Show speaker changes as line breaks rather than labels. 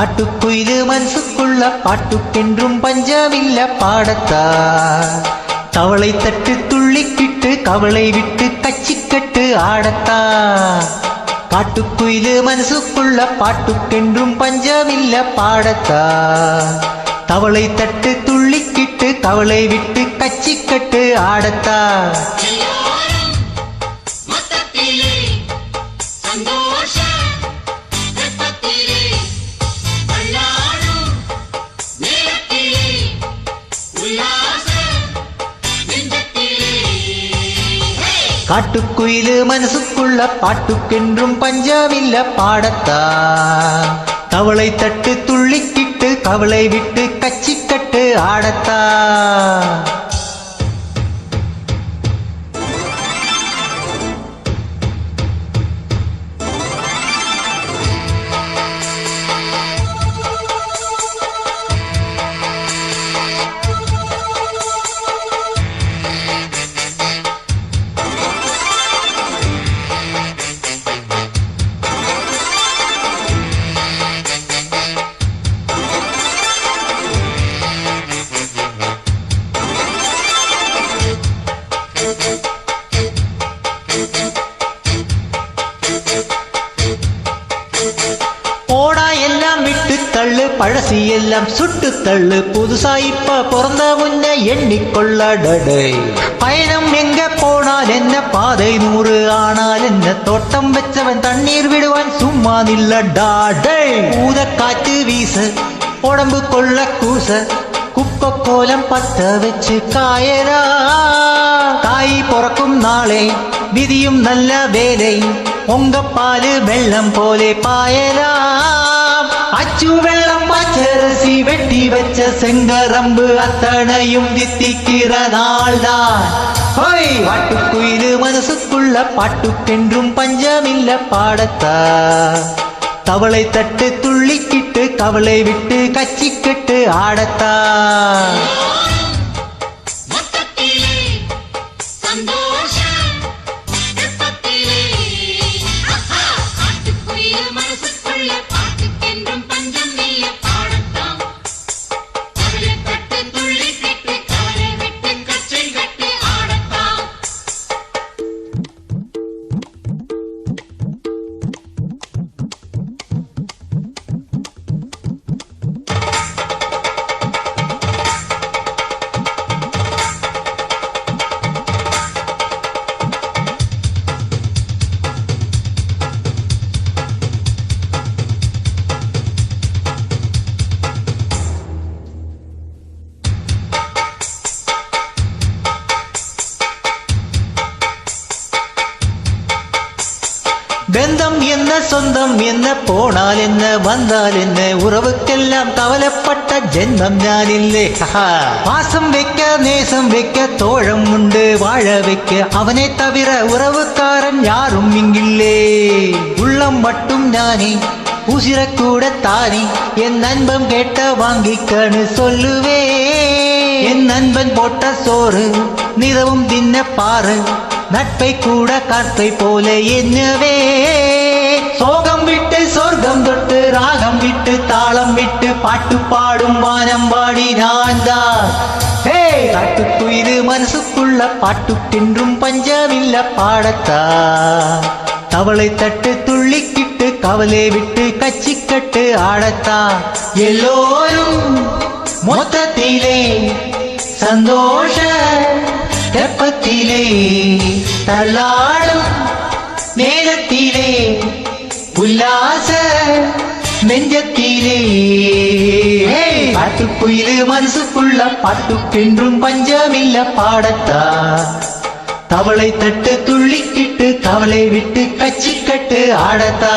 காட்டுக்குயிலு மனசுக்குள்ள பாட்டுக்கென்றும் பஞ்சமில்ல பாடத்தா. தவளை தட்டு துள்ளிக்கிட்டு கவலை விட்டு கச்சிக்கட்டு ஆடத்தா. காட்டுக்குயிலு மனசுக்குள்ள பாட்டுக்கென்றும் பஞ்சமில்ல பாடத்தா. தவளை தட்டு துள்ளிக்கிட்டு கவலை விட்டு கச்சிக்கட்டு ஆடத்தா. காட்டுக்குயிலு மனசுக்குள்ள பாட்டுக்கென்றும் பஞ்சமில்ல பாடத்தா. தவளை தட்டு துள்ளிக்கிட்டு கவலை விட்டு கச்சிக்கட்டு ஆடத்தா. போடா எல்லாம் விட்டு தள்ளு, பழசி எல்லாம் சுட்டு தள்ளு, புதுசா இப்ப பிறந்த முன்ன எண்ணிக்கொள்ளடடை. பயணம் எங்க போனால் என்ன, பாதை 100 ஆனால் என்ன, தோட்டம் வச்சவன் தண்ணீர் விடுவான் சும்மா நில்லடாடை. ஊத காற்று வீச உடம்பு கொள்ள கூச, குப்பை கோலம் பத்த வச்சு காயரா. காய் பொறக்கும் நாளே விதியும் நல்ல வேலை, உங்க பாலு வெள்ளம் போலே பாயலாம். அச்சு வெள்ளம் பச்சரிசி வெட்டி வச்ச செங்கரம்பு அத்தனையும் தித்திக்கிற நாள்தான். காட்டுக்குயிலு மனசுக்குள்ள பாட்டுக்கென்றும் பஞ்சமில்ல பாடத்தா. தவளை தட்டு துள்ளிக்கிட்டு கவலை விட்டு கச்சிக்கட்டு ஆடத்தா. பந்தம் என்ன சொந்தம் என்ன, போனால் என்ன வந்தால் என்ன, உறவுக்கெல்லாம் கவலைப்பட்ட ஜென்மம் நான் இல்லை. பாசம் வைக்க நேசம் வைக்க தோழம் உண்டு வாழ வைக்க, அவனை தவிர உறவுக்காரன் யாரும் இங்கில்லே. உள்ளம் மட்டும் ஞானி உசிரக்கூட தானி, என் நண்பன் கேட்ட வாங்கிக்கன்னு சொல்லுவே. என் நண்பன் போட்ட சோறு நிதவும் தின்ன பாரு, நட்பை கூட காற்றை போல என்னவே. சோகம் விட்டு சொர்க்கம் தொட்டு ராகம் விட்டு தாளம் விட்டு பாட்டு பாடும் வானம் பாடி நான் தான். காட்டுக்குயிலு மனசுக்குள்ள பாட்டுக்கென்றும் பஞ்சமில்ல பாடத்தா. தவளை தட்டு துள்ளிக்கிட்டு கவலை விட்டு கச்சிக்கட்டு ஆடத்தா. எல்லோரும் மொத்தத்திலே சந்தோஷ தெப்பத்திலே தள்ளாடும் நேரத்திலே உல்லாச நெஞ்சத்திலே. காட்டுக்குயிலு மனசுக்குள்ள பாட்டுக்கென்றும் பஞ்சமில்ல பாடத்தா. தவளை தட்டு துள்ளிக்கிட்டு கவலை விட்டு கச்சிக்கட்டு ஆடத்தா.